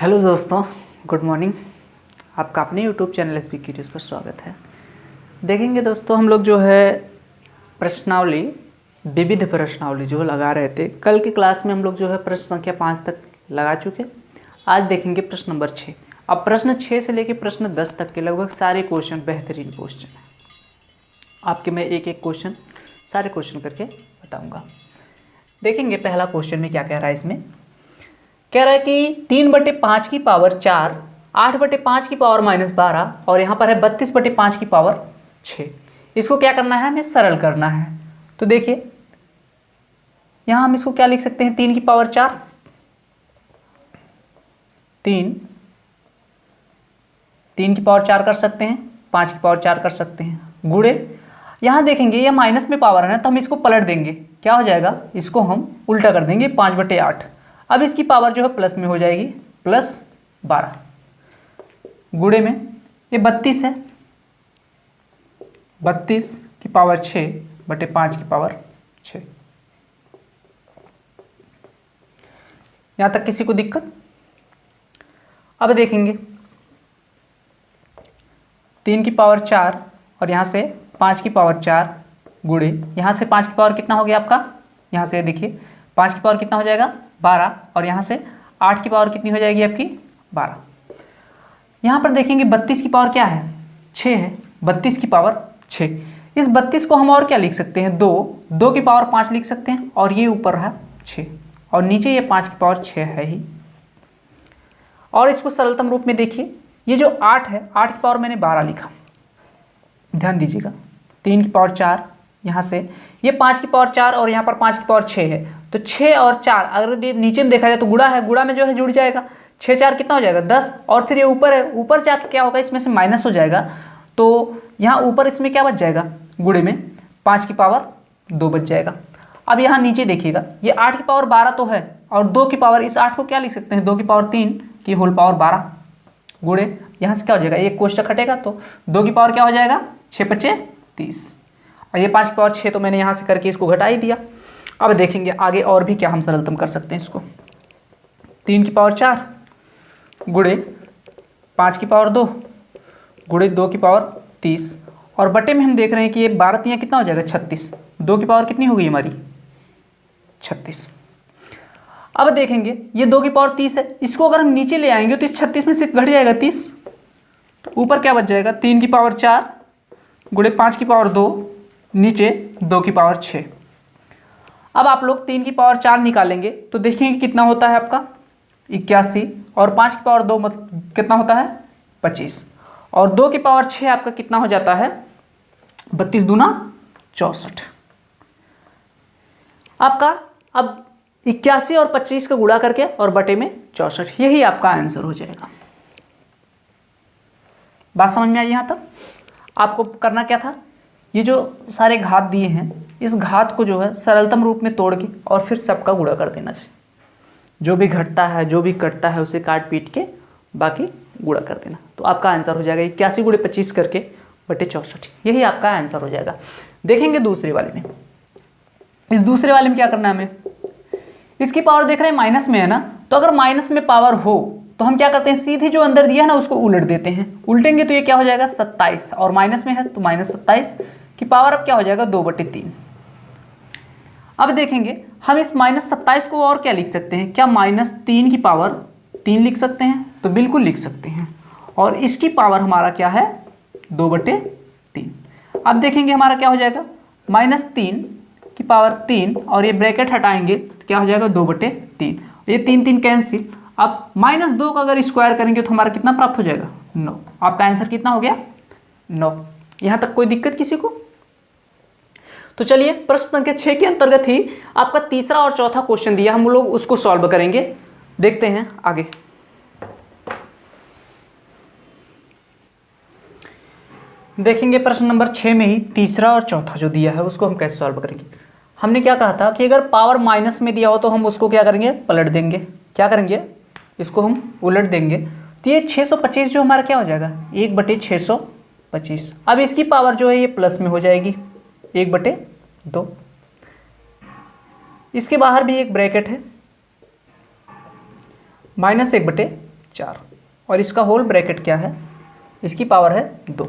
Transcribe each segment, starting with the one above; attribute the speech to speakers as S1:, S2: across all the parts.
S1: Hello दोस्तों, good morning. आपका अपने YouTube channel S B queries पर स्वागत है। देखेंगे दोस्तों, हम लोग जो है प्रश्नावली, विविध प्रश्नावली जो लगा रहे थे कल की क्लास में, हम लोग जो है प्रश्न संख्या 5 तक लगा चुके। आज देखेंगे प्रश्न नंबर 6। अब प्रश्न 6 से लेकर प्रश्न 10 तक के लगभग सारे क्वेश्चन बेहतरीन क्वेश्चन हैं। आपके मैं एक एक क्वेश्चन, सारे क्वेश्चन करके बताऊँगा। देखेंगे पहला क्वेश्चन में क्या कह रहा है। इसमें कह रहा है कि 3/5 की पावर 4, 8/5 की पावर -12 और यहाँ पर है 32/5 की पावर 6। इसको क्या करना है, हमें सरल करना है। तो देखिए यहाँ हम इसको क्या लिख सकते हैं, 3 की पावर 4, 3 की पावर 4 कर सकते हैं, 5 की पावर 4 कर सकते हैं, गुणे यहाँ देखेंगे ये माइनस में पावर है ना, तो हम इसको पलट देंगे। क्या हो जाएगा, इसको हम उल्टा कर देंगे, 5/8। अब इसकी पावर जो है प्लस में हो जाएगी, +12 गुणे में ये 32 है, 32 की पावर 6/5 की पावर 6। यहाँ तक किसी को दिक्कत? अब देखेंगे 3 की पावर 4 और यहाँ से 5 की पावर 4 गुणे यहाँ से 5 की पावर कितना हो गया आपका, यहाँ से देखिए 5 की पावर कितना हो जाएगा 12 और यहाँ से 8 की पावर कितनी हो जाएगी आपकी 12। यहाँ पर देखेंगे 32 की पावर क्या है, 6 है, 32 की पावर 6। इस 32 को हम और क्या लिख सकते हैं, 2 की पावर 5 लिख सकते हैं और ये ऊपर है 6 और नीचे ये 5 की पावर 6 है ही। और इसको सरलतम रूप में देखिए, ये जो 8 है, 8 की पावर मैंने 12 लिखा, ध्यान दीजिएगा। 3 की पावर 4, यहाँ से ये 5 की पावर 4 और यहाँ पर 5 की पावर 6 है, तो 6 और 4 अगर ये नीचे में देखा जाए तो गुणा है, गुणा में जो है जुड़ जाएगा, 6 4 कितना हो जाएगा 10। और फिर ये ऊपर है, ऊपर जाकर क्या होगा, इसमें से माइनस हो जाएगा, तो यहाँ ऊपर इसमें क्या बच जाएगा, गुणे में 5 की पावर 2 बच जाएगा। अब यहाँ नीचे देखिएगा, ये 8 की पावर 12 तो है और 2 की पावर, इस 8 को क्या लिख सकते हैं, 2 की पावर 3 की होल पावर 12 गुणे यहाँ से क्या हो जाएगा, एक कोष्टक हटेगा तो 2 की पावर क्या हो जाएगा 6×5 = 30 और ये 5 की पावर 6 तो मैंने यहाँ से करके इसको घटा ही दिया। अब देखेंगे आगे और भी क्या हम सरलतम कर सकते हैं इसको। 3 की पावर 4 गुणे 5 की पावर 2 गुणे 2 की पावर 30 और बटे में हम देख रहे हैं कि ये 12 3 कितना हो जाएगा 36, 2 की पावर कितनी हो गई हमारी 36। अब देखेंगे ये 2 की पावर 30 है, इसको अगर हम नीचे ले आएंगे तो इस 36 में से घट जाएगा 30, तो ऊपर क्या बच जाएगा, 3 की पावर 4 गुणे 5 की पावर 2 नीचे 2 की पावर 6। अब आप लोग 3 की पावर 4 निकालेंगे तो देखेंगे कितना होता है आपका 81 और 5 की पावर 2 कितना होता है 25 और 2 की पावर 6 आपका कितना हो जाता है 32 दूना 64 आपका। अब 81 और 25 का गुणा करके और बटे में 64, यही आपका आंसर हो जाएगा। बात समझ में आई? यहाँ तक आपको करना क्या था, ये जो सारे घात दिए हैं, इस घात को जो है सरलतम रूप में तोड़ के और फिर सबका गुणा कर देना चाहिए। जो भी घटता है, जो भी कटता है, उसे काट पीट के बाकी गुणा कर देना, तो आपका आंसर हो जाएगा 81 गुणे 25 करके बटे 64, यही आपका आंसर हो जाएगा। देखेंगे दूसरे वाले में, इस दूसरे वाले में क्या करना है हमें, इसकी पावर देख रहे हैं माइनस में है ना, तो अगर माइनस में पावर हो तो हम क्या करते हैं, सीधी जो अंदर दिया है ना उसको उलट देते हैं। उल्टेंगे तो ये क्या हो जाएगा 27 और माइनस में है तो -27 की पावर अब क्या हो जाएगा 2/3। अब देखेंगे हम इस -27 को और क्या लिख सकते हैं, क्या -3 की पावर 3 लिख सकते हैं, तो बिल्कुल लिख सकते हैं। और इसकी पावर हमारा क्या है 2/3। अब देखेंगे हमारा क्या हो जाएगा -3 की पावर 3 और ये ब्रैकेट हटाएंगे तो क्या हो जाएगा 2/3, ये 3 3 कैंसिल। अब -2 का अगर स्क्वायर करेंगे तो हमारा कितना प्राप्त हो जाएगा 9। आपका आंसर कितना हो गया 9। यहाँ तक कोई दिक्कत किसी को? तो चलिए प्रश्न संख्या 6 के अंतर्गत ही आपका तीसरा और चौथा क्वेश्चन दिया, हम लोग उसको सॉल्व करेंगे। देखते हैं आगे। देखेंगे प्रश्न नंबर 6 में ही तीसरा और चौथा जो दिया है उसको हम कैसे सॉल्व करेंगे। हमने क्या कहा था कि अगर पावर माइनस में दिया हो तो हम उसको क्या करेंगे, पलट देंगे। क्या करेंगे, इसको हम उलट देंगे। तो ये 625 जो हमारा क्या हो जाएगा 1/625। अब इसकी पावर जो है ये प्लस में हो जाएगी 1/2। इसके बाहर भी एक ब्रैकेट है, -1/2 4 और इसका होल ब्रैकेट क्या है, इसकी पावर है 2।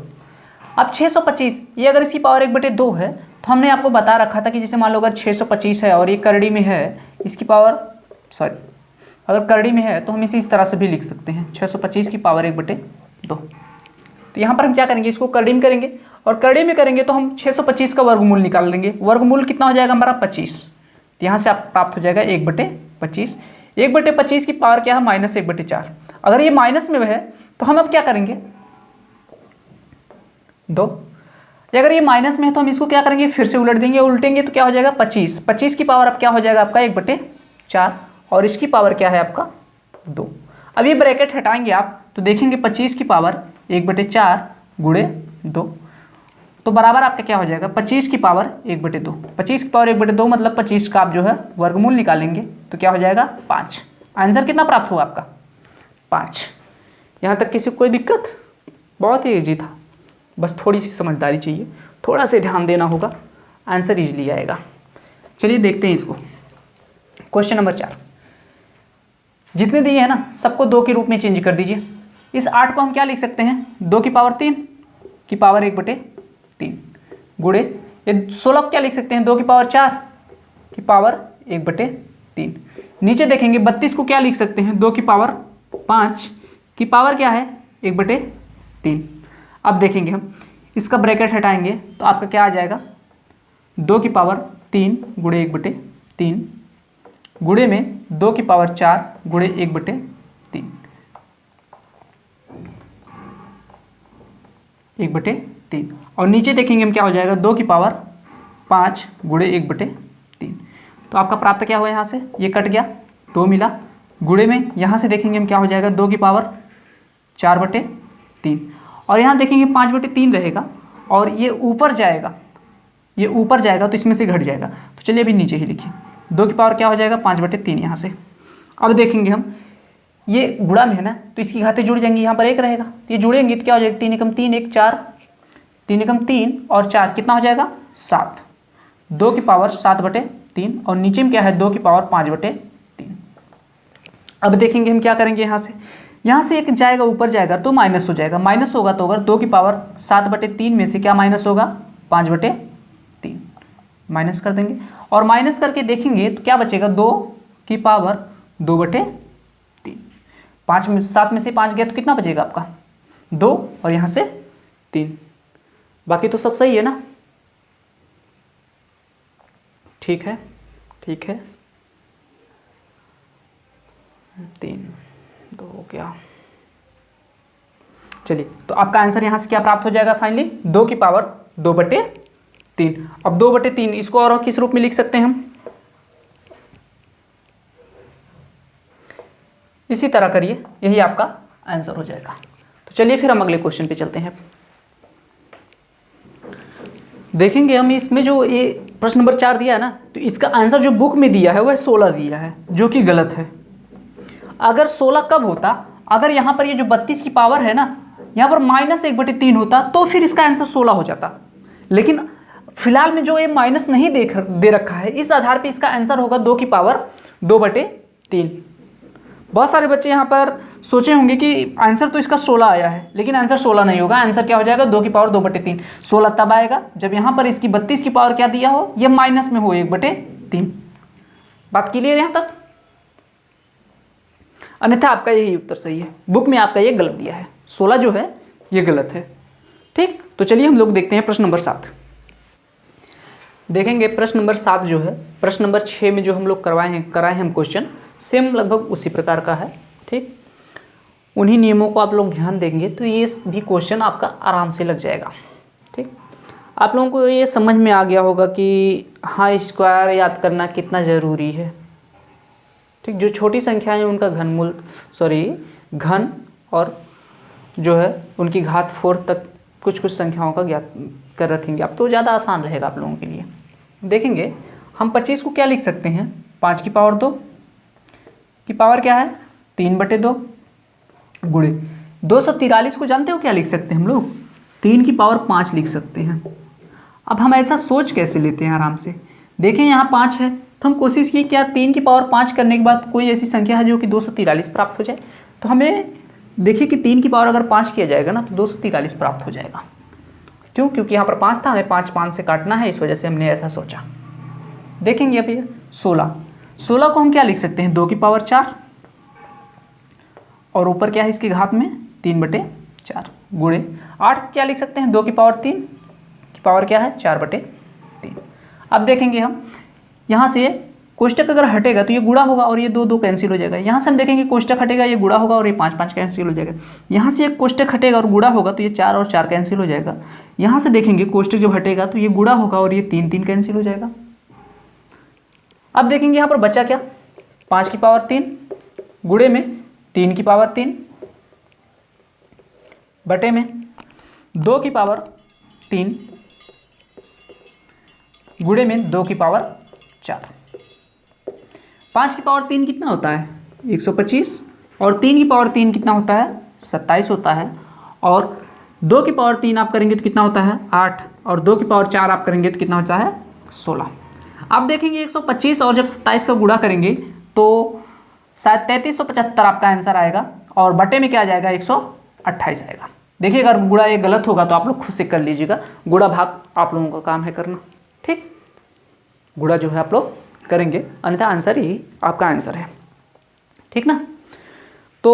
S1: अब 625 ये अगर इसकी पावर 1/2 है तो हमने आपको बता रखा था कि जैसे मान लो अगर 625 है और ये करड़ी में है, इसकी पावर अगर करड़ी में है तो हम इसे इस तरह से भी लिख सकते हैं 625 की पावर 1/2। तो यहाँ पर हम क्या करेंगे, इसको करड़ी में करेंगे और करड़ी में करेंगे तो हम 625 का वर्गमूल निकाल लेंगे। वर्गमूल कितना हो जाएगा हमारा 25। तो यहाँ से आप प्राप्त हो जाएगा 1/25। 1/25 की पावर क्या है -1/4। अगर ये माइनस में है तो हम अब क्या करेंगे 2। अगर ये माइनस में है तो हम इसको क्या करेंगे फिर से उलट देंगे, उल्टेंगे तो क्या हो जाएगा 25। 25 की पावर अब क्या हो जाएगा आपका 1/4 और इसकी पावर क्या है आपका 2। अब ये ब्रैकेट हटाएंगे आप तो देखेंगे 25 की पावर 1/4 गुणे 2 तो बराबर आपका क्या हो जाएगा 25 की पावर 1/2। 25 की पावर 1/2 मतलब 25 का आप जो है वर्गमूल निकालेंगे तो क्या हो जाएगा 5। आंसर कितना प्राप्त हुआ आपका 5। यहाँ तक किसी को कोई दिक्कत? बहुत ही ईजी था, बस थोड़ी सी समझदारी चाहिए, थोड़ा सा ध्यान देना होगा, आंसर इजीली आएगा। चलिए देखते हैं इसको। क्वेश्चन नंबर 4, जितने दिए हैं ना सबको 2 के रूप में चेंज कर दीजिए। इस 8 को हम क्या लिख सकते हैं 2 की पावर 3 की पावर 1/3 गुणे ये 16 को क्या लिख सकते हैं 2 की पावर 4 की पावर 1/3। नीचे देखेंगे 32 को क्या लिख सकते हैं 2 की पावर 5 की पावर क्या है 1/3। अब देखेंगे हम इसका ब्रैकेट हटाएंगे तो आपका क्या आ जाएगा 2 की पावर 3 गुणे 1/3 गुणे में 2 की पावर 4 गुणे 1/3 1/3 और नीचे देखेंगे हम क्या हो जाएगा 2 की पावर 5 गुणे 1/3। तो आपका प्राप्त क्या हुआ यहाँ से ये कट गया 2 मिला गुणे में यहाँ से देखेंगे हम क्या हो जाएगा 2 की पावर 4/3 और यहाँ देखेंगे 5/3 रहेगा और ये ऊपर जाएगा तो इसमें से घट जाएगा। तो चलिए अभी नीचे ही लिखिए 2 की पावर क्या हो जाएगा 5/3 यहाँ से। अब देखेंगे हम ये गुणा में है ना तो इसकी घातें जुड़ जाएंगी, यहाँ पर 1 रहेगा तो ये जुड़ेंगी तो क्या हो जाएगा 3 एकम 3 1 4 3 एकम 3 और 4 कितना हो जाएगा 7। 2 की पावर 7/3 और नीचे में क्या है 2 की पावर 5/3। अब देखेंगे हम क्या करेंगे यहाँ से एक जाएगा ऊपर जाएगा तो माइनस हो जाएगा, माइनस होगा तो अगर 2 की पावर 7/3 में से क्या माइनस होगा 5/3 माइनस कर देंगे और माइनस करके देखेंगे तो क्या बचेगा 2 की पावर 2/3। 5 में 7 में से 5 गया तो कितना बचेगा आपका 2 और यहाँ से 3। बाकी तो सब सही है ना, ठीक है 3 2 हो गया। चलिए तो आपका आंसर यहाँ से क्या प्राप्त हो जाएगा फाइनली 2 की पावर 2/3। अब 2/3 इसको और किस रूप में लिख सकते हैं हम, इसी तरह करिए, यही आपका आंसर हो जाएगा। तो चलिए फिर हम अगले क्वेश्चन पे चलते हैं। देखेंगे हम इसमें जो ये प्रश्न नंबर 4 दिया है ना तो इसका आंसर जो बुक में दिया है वह 16 दिया है जो कि गलत है। अगर 16 कब होता, अगर यहाँ पर ये जो 32 की पावर है ना यहाँ पर -1/3 होता तो फिर इसका आंसर 16 हो जाता। लेकिन फिलहाल में जो ये माइनस नहीं दे रखा है इस आधार पे इसका आंसर होगा 2 की पावर 2/3। बहुत सारे बच्चे यहाँ पर सोचे होंगे कि आंसर तो इसका 16 आया है, लेकिन आंसर 16 नहीं होगा। आंसर क्या हो जाएगा 2 की पावर 2/3। 16 तब आएगा जब यहाँ पर इसकी 32 की पावर क्या दिया हो, ये माइनस में हो 1/3। बात क्लियर है यहाँ तक? अन्यथा आपका यही उत्तर सही है, बुक में आपका ये गलत दिया है, 16 जो है ये गलत है। ठीक, तो चलिए हम लोग देखते हैं प्रश्न नंबर 7। देखेंगे प्रश्न नंबर 7 जो है प्रश्न नंबर 6 में जो हम लोग कराए हैं हम क्वेश्चन सेम लगभग उसी प्रकार का है। ठीक, उन्हीं नियमों को आप लोग ध्यान देंगे तो ये भी क्वेश्चन आपका आराम से लग जाएगा। ठीक, आप लोगों को ये समझ में आ गया होगा कि हाँ स्क्वायर याद करना कितना ज़रूरी है। ठीक, जो छोटी संख्याएं हैं उनका घन और जो है उनकी घात 4 तक कुछ संख्याओं का ज्ञात कर रखेंगे आप तो ज़्यादा आसान रहेगा आप लोगों के लिए। देखेंगे हम 25 को क्या लिख सकते हैं 5 की पावर 2 की पावर क्या है 3/2 गुणे 243 को जानते हो क्या लिख सकते हैं हम लोग 3 की पावर 5 लिख सकते हैं। अब हम ऐसा सोच कैसे लेते हैं आराम से, देखें यहाँ 5 है तो हम कोशिश की क्या 3 की पावर 5 करने के बाद कोई ऐसी संख्या है जो कि 243 प्राप्त हो जाए। तो हमें देखिए कि 3 की पावर अगर 5 किया जाएगा ना तो 243 प्राप्त हो जाएगा। क्यों? क्योंकि यहाँ पर 5 था, हमें 5 से काटना है, इस वजह से हमने ऐसा सोचा। देखेंगे अब ये 16 को हम क्या लिख सकते हैं, 2 की पावर 4 और ऊपर क्या है इसके घात में 3/4 गुणे 8 को क्या लिख सकते हैं, 2 की पावर 3 की पावर क्या है 4/3। अब देखेंगे हम यहाँ से कोष्टक अगर हटेगा तो ये गुणा होगा और ये 2 कैंसिल हो जाएगा। यहाँ से हम देखेंगे कोष्टक हटेगा, ये गुणा होगा और ये 5 कैंसिल हो जाएगा। यहाँ से एक कोष्टक हटेगा और गुणा होगा तो ये 4 और 4 कैंसिल हो जाएगा। यहाँ से देखेंगे कोष्टक जब हटेगा तो ये गुणा होगा और ये 3 कैंसिल हो जाएगा। अब देखेंगे यहाँ पर बचा क्या, 5 की पावर 3 गुणे में 3 की पावर 3 बटे में 2 की पावर 3 गुणे में 2 की पावर 4। 5 की पावर 3 कितना होता है 125 और 3 की पावर 3 कितना होता है 27 होता है और 2 की पावर 3 आप करेंगे तो कितना होता है 8 और 2 की पावर 4 आप करेंगे तो कितना होता है 16। आप देखेंगे 125 और जब 27 का गुणा करेंगे तो शायद 3375 आपका आंसर आएगा और बटे में क्या आ जाएगा 128 आएगा। देखिए अगर गुणा ये गलत होगा तो आप लोग खुद से कर लीजिएगा, गुणा भाग आप लोगों का काम है करना, ठीक। गुणा जो है आप लोग करेंगे, अन्यथा आंसर ही आपका आंसर है, ठीक ना। तो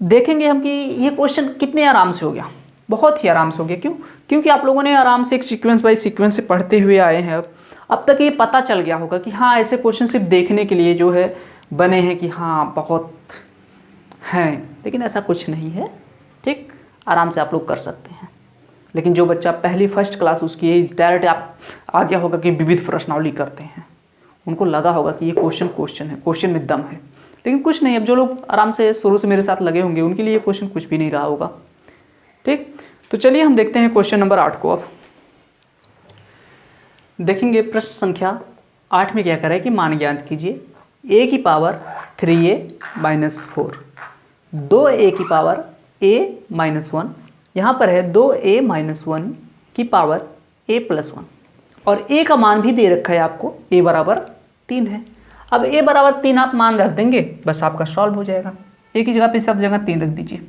S1: देखेंगे हम कि ये क्वेश्चन कितने आराम से हो गया, बहुत ही आराम से हो गया। क्यों? क्योंकि आप लोगों ने आराम से एक सीक्वेंस बाय सीक्वेंस से पढ़ते हुए आए हैं। अब तक ये पता चल गया होगा कि हाँ ऐसे क्वेश्चन सिर्फ देखने के लिए जो है बने हैं कि हाँ बहुत हैं, लेकिन ऐसा कुछ नहीं है, ठीक। आराम से आप लोग कर सकते हैं। लेकिन जो बच्चा पहली फर्स्ट क्लास उसकी डायरेक्ट आप आ गया होगा कि विविध प्रश्नावली करते हैं, उनको लगा होगा कि ये क्वेश्चन है, क्वेश्चन में दम है, लेकिन कुछ नहीं। अब जो लोग आराम से शुरू से मेरे साथ लगे होंगे उनके लिए क्वेश्चन कुछ भी नहीं रहा होगा, ठीक। तो चलिए हम देखते हैं क्वेश्चन नंबर 8 को। अब देखेंगे प्रश्न संख्या 8 में क्या करें कि मान ज्ञात कीजिए a की पावर 3a - 4 2a की पावर a - 1, यहाँ पर है 2a - 1 की पावर a + 1 और a का मान भी दे रखा है आपको, a = 3 है। अब a = 3 आप मान रख देंगे, बस आपका सॉल्व हो जाएगा। a की जगह पे सब जगह 3 रख दीजिए।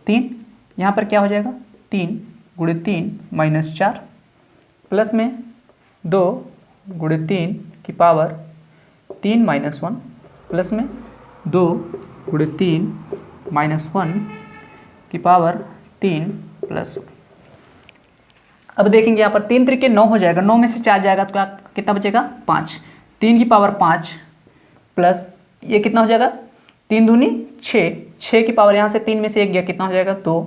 S1: 3 यहाँ पर क्या हो जाएगा 3 × 3 - 4 प्लस में 2 × 3 की पावर 3 - 1 प्लस में 2 × 3 - 1 की पावर 3 + 1। अब देखेंगे यहाँ पर 3 3 9 हो जाएगा, 9 में से 4 जाएगा तो क्या कितना बचेगा 5। 3 की पावर 5 प्लस ये कितना हो जाएगा 3 दूनी 6, 6 की पावर यहाँ से 3 में से 1 गया कितना हो जाएगा 2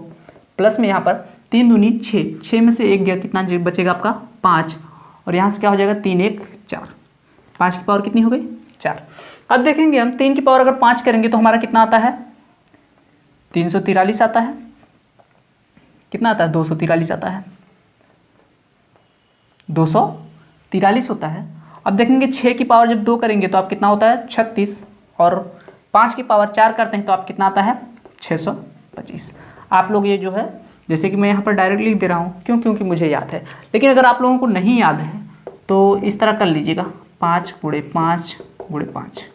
S1: प्लस में यहाँ पर 3 दूनी 6, 6 में से 1 गया कितना बचेगा आपका 5 और यहाँ से क्या हो जाएगा 3 1 4, 5 की पावर कितनी हो गई 4। अब देखेंगे हम 3 की पावर अगर 5 करेंगे तो हमारा कितना आता है 343 आता है, कितना आता है 243 आता है, 243 होता है। अब देखेंगे 6 की पावर जब 2 करेंगे तो आप कितना होता है 36 और 5 की पावर 4 करते हैं तो आप कितना आता है 625। आप लोग ये जो है जैसे कि मैं यहाँ पर डायरेक्ट लिख दे रहा हूँ, क्यों? क्योंकि मुझे याद है, लेकिन अगर आप लोगों को नहीं याद है तो इस तरह कर लीजिएगा 5 × 5 × 5।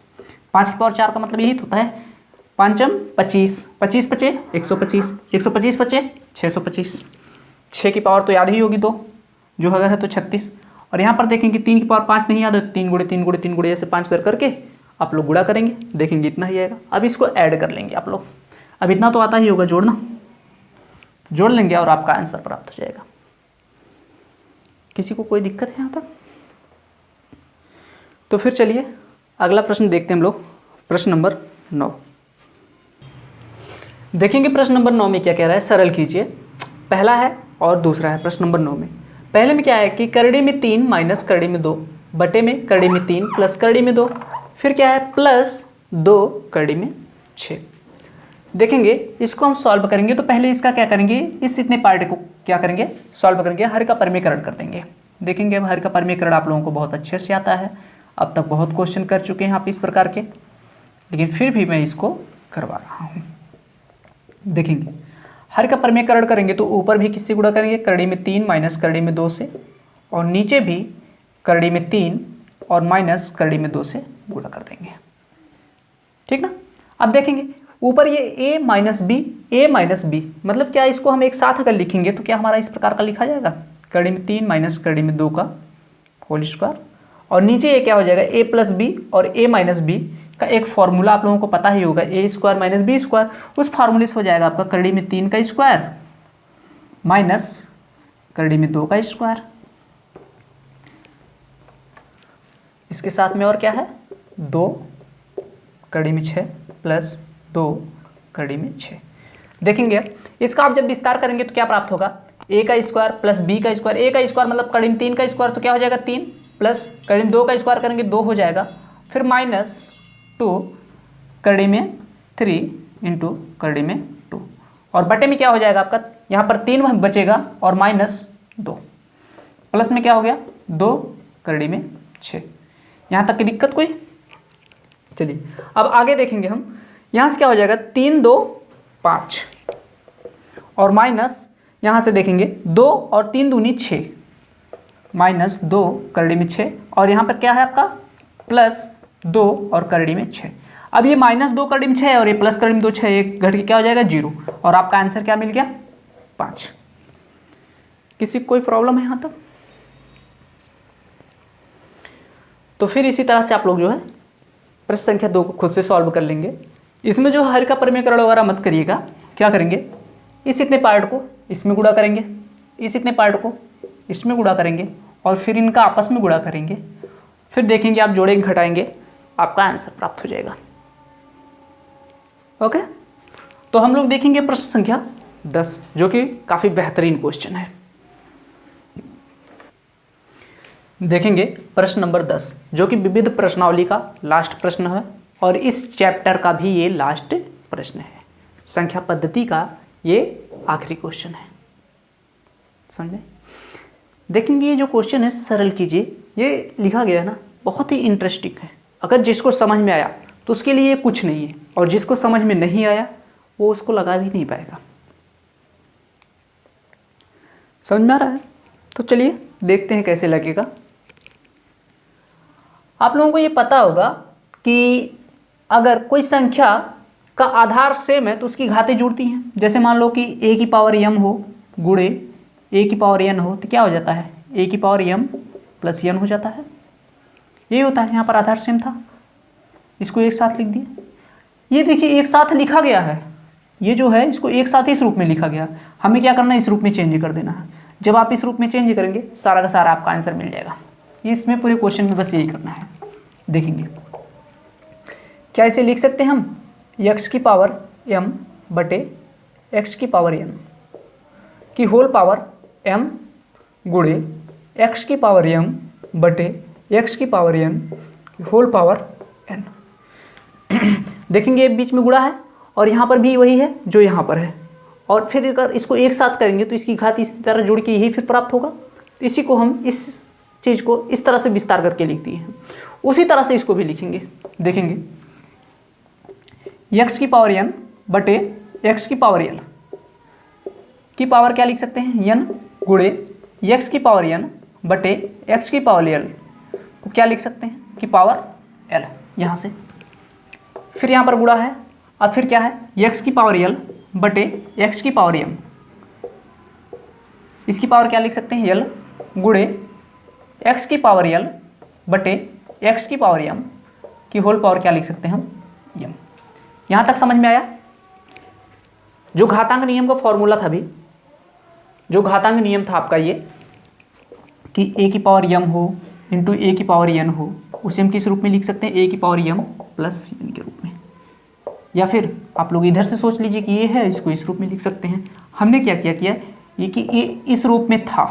S1: 5 की पावर 4 का मतलब यही होता है 5 × 25, 25 × 5 125, 125 × 5 625। 6 की पावर तो याद ही होगी 2, जो अगर है तो 36। और यहाँ पर देखेंगे 3 की पावर 5 नहीं याद है, 3 × 3 × 3 ऐसे 5 बार करके आप लोग गुणा करेंगे, देखेंगे इतना ही आएगा। अब इसको ऐड कर लेंगे आप लोग, अब इतना तो आता ही होगा जोड़ना, जोड़ लेंगे और आपका आंसर प्राप्त हो जाएगा। किसी को कोई दिक्कत है यहाँ तक? तो फिर चलिए अगला प्रश्न देखते हैं हम लोग, प्रश्न नंबर 9 देखेंगे। प्रश्न नंबर 9 में क्या कह रहा है, सरल कीजिए। पहला है और दूसरा है प्रश्न नंबर 9 में। पहले में क्या है कि करड़ी में 3 माइनस करड़ी में 2 बटे में करड़ी में 3 प्लस करड़ी में 2, फिर क्या है प्लस 2 करड़ी में 6। देखेंगे इसको हम सॉल्व करेंगे तो पहले इसका क्या करेंगे, इस इतने पार्ट को क्या करेंगे सॉल्व करेंगे, हर का परिमेयकरण कर देंगे। देखेंगे अब हर का परिमेयकरण आप लोगों को बहुत अच्छे से आता है, अब तक बहुत क्वेश्चन कर चुके हैं आप इस प्रकार के, लेकिन फिर भी मैं इसको करवा रहा हूँ। देखेंगे हर का परिमेयकरण करेंगे तो ऊपर भी किससे गुणा करेंगे, करड़ी में 3 माइनस करड़ी में 2 से, और नीचे भी करड़ी में 3 और माइनस करड़ी में 2 से गुणा कर देंगे, ठीक ना। अब देखेंगे ऊपर ये a माइनस बी मतलब क्या, इसको हम एक साथ अगर लिखेंगे तो क्या हमारा इस प्रकार का लिखा जाएगा, कड़ी में 3 माइनस कड़ी में 2 का होल स्क्वायर, और नीचे ये क्या हो जाएगा a प्लस बी, और a माइनस बी का एक फॉर्मूला आप लोगों को पता ही होगा, ए स्क्वायर माइनस बी स्क्वायर, उस फार्मूले से हो जाएगा आपका कड़ी में 3 का स्क्वायर माइनस कड़ी में 2 का स्क्वायर। इसके साथ में और क्या है, 2 कड़ी में 6 प्लस 2 कड़ी में 6। देखेंगे इसका आप जब विस्तार करेंगे तो क्या प्राप्त होगा, a का स्क्वायर प्लस b का स्क्वायर, a का स्क्वायर मतलब कड़ी में 3 का स्क्वायर तो क्या हो जाएगा 3, प्लस कड़ी में 2 का स्क्वायर करेंगे 2 हो जाएगा, फिर माइनस 2 कड़ी में 3 इंटू कड़ी में 2, और बटे में क्या हो जाएगा आपका, यहाँ पर 3 बचेगा और माइनस 2, प्लस में क्या हो गया 2 कड़ी में 6। यहाँ तक की दिक्कत कोई? चलिए अब आगे देखेंगे हम, यहाँ से क्या हो जाएगा 3 2 5, और माइनस यहाँ से देखेंगे 2 और 3 दूनी 6, माइनस 2 कड़ी में 6, और यहाँ पर क्या है आपका प्लस 2 और कड़ी में 6। अब ये माइनस 2 कड़ी में 6 है और ये प्लस कड़ी में 2 6, एक घट के क्या हो जाएगा 0, और आपका आंसर क्या मिल गया 5। किसी को कोई प्रॉब्लम है यहाँ तक? तो फिर इसी तरह से आप लोग जो है प्रश्न संख्या 2 को खुद से सॉल्व कर लेंगे। इसमें जो हर का परिमेयकरण वगैरह मत करिएगा, क्या करेंगे इस इतने पार्ट को इसमें गुणा करेंगे, इस इतने पार्ट को इसमें गुणा करेंगे, और फिर इनका आपस में गुणा करेंगे, फिर देखेंगे आप जोड़ेंगे घटाएंगे आपका आंसर प्राप्त हो जाएगा। ओके, तो हम लोग देखेंगे प्रश्न संख्या 10 जो कि काफ़ी बेहतरीन क्वेश्चन है। देखेंगे प्रश्न नंबर 10 जो कि विविध प्रश्नावली का लास्ट प्रश्न है, और इस चैप्टर का भी ये लास्ट प्रश्न है, संख्या पद्धति का ये आखिरी क्वेश्चन है। समझे? देखेंगे ये जो क्वेश्चन है सरल कीजिए, ये लिखा गया है ना बहुत ही इंटरेस्टिंग है। अगर जिसको समझ में आया तो उसके लिए कुछ नहीं है, और जिसको समझ में नहीं आया वो उसको लगा भी नहीं पाएगा। समझ में आ रहा है? तो चलिए देखते हैं कैसे लगेगा। आप लोगों को ये पता होगा कि अगर कोई संख्या का आधार सेम है तो उसकी घातें जुड़ती हैं। जैसे मान लो कि a की पावर m हो गुणे a की पावर n हो तो क्या हो जाता है, a की पावर m प्लस n हो जाता है। ये होता है, यहाँ पर आधार सेम था, इसको एक साथ लिख दिए। ये देखिए एक साथ लिखा गया है, ये जो है इसको एक साथ इस रूप में लिखा गया, हमें क्या करना है इस रूप में चेंज कर देना है। जब आप इस रूप में चेंज करेंगे सारा का सारा आपका आंसर मिल जाएगा। इसमें पूरे क्वेश्चन में बस यही करना है। देखेंगे क्या इसे लिख सकते हैं हम, x की पावर m बटे x की पावर n की होल पावर m गुणे x की पावर m बटे x की पावर n की होल पावर n। देखेंगे बीच में गुणा है और यहाँ पर भी वही है जो यहाँ पर है, और फिर अगर इसको एक साथ करेंगे तो इसकी घात इसी तरह जुड़ के यही फिर प्राप्त होगा। तो इसी को हम इस चीज़ को इस तरह से विस्तार करके लिख दिए हैं, उसी तरह से इसको भी लिखेंगे। देखेंगे x की पावर n बटे x की पावर l की पावर क्या लिख सकते हैं n गुणे x की पावर n बटे x की पावर l को क्या लिख सकते हैं कि पावर l। यहाँ से फिर यहाँ पर गुणा है, अब फिर क्या है x की पावर l बटे x की पावर m, इसकी पावर क्या लिख सकते हैं l गुणे x की पावर l बटे x की पावर m की होल पावर क्या लिख सकते हैं हम m। यहाँ तक समझ में आया? जो घातांक नियम का फॉर्मूला था, भी जो घातांक नियम था आपका ये कि a की पावर m हो इंटू a की पावर n हो, उसे हम किस रूप में लिख सकते हैं a की पावर m प्लस n के रूप में। या फिर आप लोग इधर से सोच लीजिए कि ये है, इसको इस रूप में लिख सकते हैं। हमने क्या किया ये कि a इस रूप में था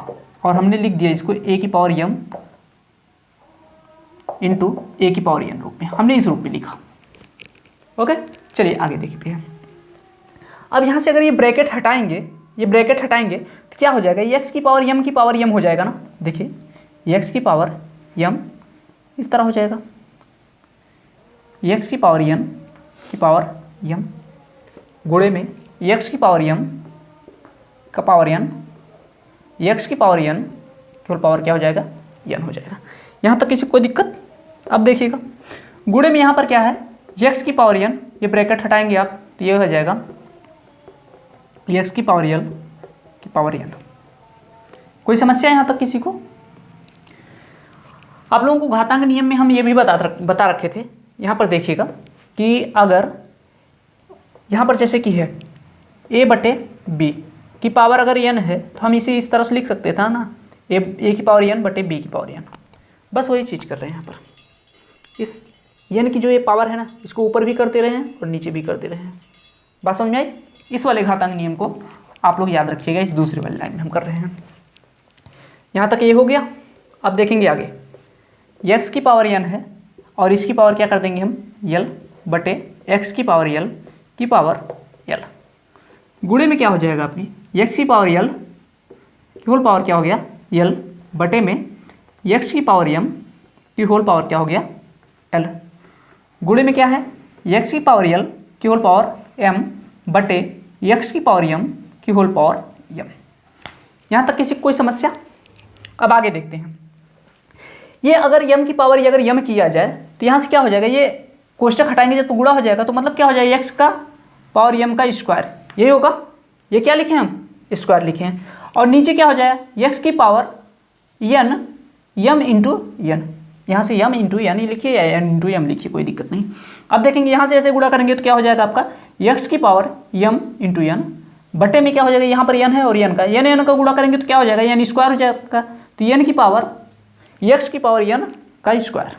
S1: और हमने लिख दिया इसको a की पावर m इंटू a की पावर n रूप में, हमने इस रूप में लिखा। ओके, चलिए आगे देखते हैं। अब यहाँ से अगर ये ब्रैकेट हटाएंगे तो क्या हो जाएगा, x की पावर m की पावर m हो जाएगा ना। देखिए x की पावर m इस तरह हो जाएगा, x की पावर n की पावर m गुणे में x की पावर m का पावर n, x की पावर n केवल पावर क्या हो जाएगा n हो जाएगा। यहाँ तक किसी को कोई दिक्कत? अब देखिएगा गुणे में यहाँ पर क्या है x की पावर n, ये ब्रैकेट हटाएंगे आप तो ये हो जाएगा एक्स की पावर यल की पावर एन। कोई समस्या यहाँ तक किसी को? आप लोगों को घातांक नियम में हम ये भी बता रखे थे। यहाँ पर देखिएगा कि अगर यहाँ पर जैसे कि है a बटे b की पावर अगर n है तो हम इसे इस तरह से लिख सकते थे ना, a की पावर n बटे b की पावर n। बस वही चीज़ कर रहे हैं यहाँ पर। इस n की जो ये पावर है ना, इसको ऊपर भी करते रहे हैं और नीचे भी करते रहे हैं। बात समझ में आई? इस वाले घातांक नियम को आप लोग याद रखिएगा, इस दूसरी वाली लाइन में हम कर रहे हैं। यहाँ तक ये हो गया। अब देखेंगे आगे, x की पावर n है और इसकी पावर क्या कर देंगे हम, l बटे x की पावर l की पावर l। गुणे में क्या हो जाएगा अपनी, x की पावर l की होल पावर क्या हो गया l बटे में x की पावर m की होल पावर क्या हो गया l। गुणे में क्या है, x की पावर l की होल पावर m बटे x की पावर m की होल पावर m। यहाँ तक किसी कोई समस्या? अब आगे देखते हैं। ये अगर m की पावर अगर m किया जाए तो यहाँ से क्या हो जाएगा, ये कोष्टक हटाएंगे जब तो गुणा हो जाएगा, तो मतलब क्या हो जाएगा, x का पावर m का स्क्वायर, यही होगा। ये क्या लिखे हम, स्क्वायर लिखे हैं। और नीचे क्या हो जाएगा, x की power n m into n, यहाँ से m इंटू n लिखिए या n इंटू m लिखिए, कोई दिक्कत नहीं। अब देखेंगे यहाँ से ऐसे गुणा करेंगे तो क्या हो जाएगा आपका, x की पावर m इंटू n बटे में क्या हो जाएगा, यहाँ पर n है और n का गुणा करेंगे तो क्या हो जाएगा, n स्क्वायर हो जाएगा। तो n की पावर x की पावर n का स्क्वायर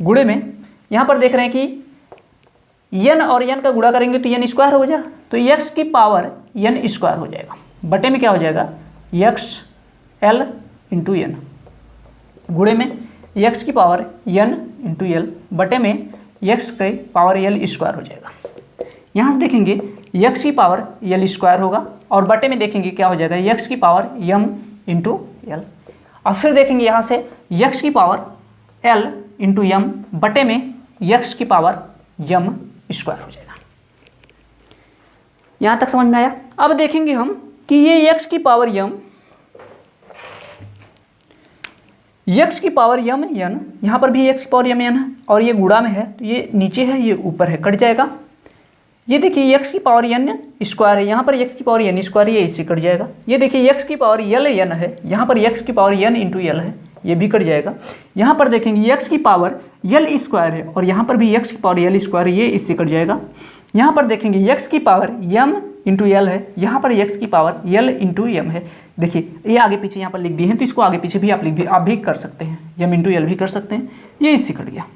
S1: गुणे में यहाँ पर देख रहे हैं कि n और n का गुणा करेंगे तो n स्क्वायर हो जाएगा, तो x की पावर n स्क्वायर हो जाएगा। बटे में क्या हो जाएगा, x l इंटू n गुणे में x की पावर n इंटू l बटे में x की पावर l स्क्वायर हो जाएगा। यहाँ से देखेंगे x की पावर l स्क्वायर होगा और बटे में देखेंगे क्या हो जाएगा, x की पावर m इंटू l। और फिर देखेंगे यहाँ से x की पावर l इंटू m बटे में x की पावर m स्क्वायर हो जाएगा। यहाँ तक समझ में आया? अब देखेंगे हम कि ये x की पावर m n, यहाँ पर भी x की पावर m n है और ये गुणा में है, तो ये नीचे है ये ऊपर है, कट जाएगा। ये देखिए x की पावर n स्क्वायर है, यहाँ पर x की पावर n स्क्वायर, ये इससे कट जाएगा। ये देखिए x की पावर l n है, यहाँ पर x की पावर n इंटू l है, ये भी कट जाएगा। यहाँ पर देखेंगे x की पावर l स्क्वायर है और यहाँ पर भी x की पावर l स्क्वायर है, ये इससे कट जाएगा। यहाँ पर देखेंगे x की पावर m इंटू l है, यहाँ पर x की पावर l इंटू m है। देखिए ये आगे पीछे यहाँ पर लिख दिए हैं, तो इसको आगे पीछे भी आप भी कर सकते हैं, m इंटू l भी कर सकते हैं, ये इससे कट गया।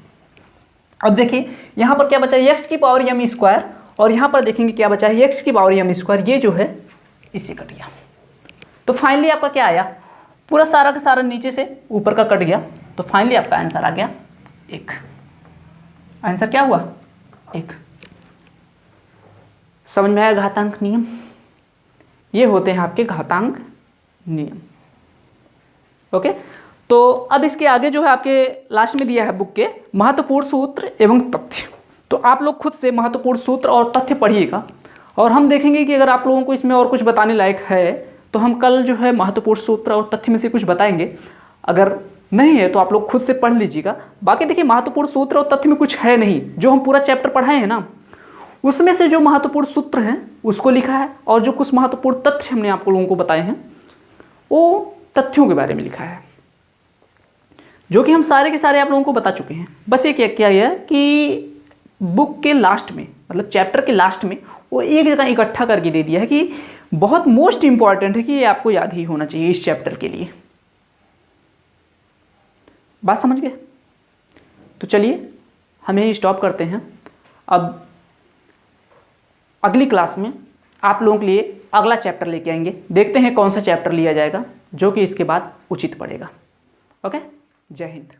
S1: अब देखिए यहाँ पर क्या बचा, x की पावर m स्क्वायर और यहाँ पर देखेंगे क्या बचा है, x की पावर m स्क्वायर, ये जो है इससे कट गया। तो फाइनली आपका क्या आया, पूरा सारा का सारा नीचे से ऊपर का कट गया, तो फाइनली आपका आंसर आ गया 1। आंसर क्या हुआ, 1। समझ में आया घातांक नियम? ये होते हैं आपके घातांक नियम। ओके, तो अब इसके आगे जो है आपके लास्ट में दिया है बुक के महत्वपूर्ण सूत्र एवं तथ्य। तो आप लोग खुद से महत्वपूर्ण सूत्र और तथ्य पढ़िएगा और हम देखेंगे कि अगर आप लोगों को इसमें और कुछ बताने लायक है तो हम कल जो है महत्वपूर्ण सूत्र और तथ्य में से कुछ बताएंगे। अगर नहीं है तो आप लोग खुद से पढ़ लीजिएगा। बाकी देखिए महत्वपूर्ण सूत्र और तथ्य में कुछ है नहीं, जो हम पूरा चैप्टर पढ़ाए हैं ना, उसमें से जो महत्वपूर्ण सूत्र हैं उसको लिखा है और जो कुछ महत्वपूर्ण तथ्य हमने आप लोगों को बताए हैं वो तथ्यों के बारे में लिखा है, जो कि हम सारे के सारे आप लोगों को बता चुके हैं। बस ये क्या है कि बुक के लास्ट में, मतलब चैप्टर के लास्ट में वो एक जगह इकट्ठा करके दे दिया है कि बहुत मोस्ट इंपॉर्टेंट है कि ये आपको याद ही होना चाहिए इस चैप्टर के लिए। बात समझ गए? तो चलिए हम यही स्टॉप करते हैं। अब अगली क्लास में आप लोगों के लिए अगला चैप्टर लेके आएंगे, देखते हैं कौन सा चैप्टर लिया जाएगा जो कि इसके बाद उचित पड़ेगा। ओके, जय हिंद।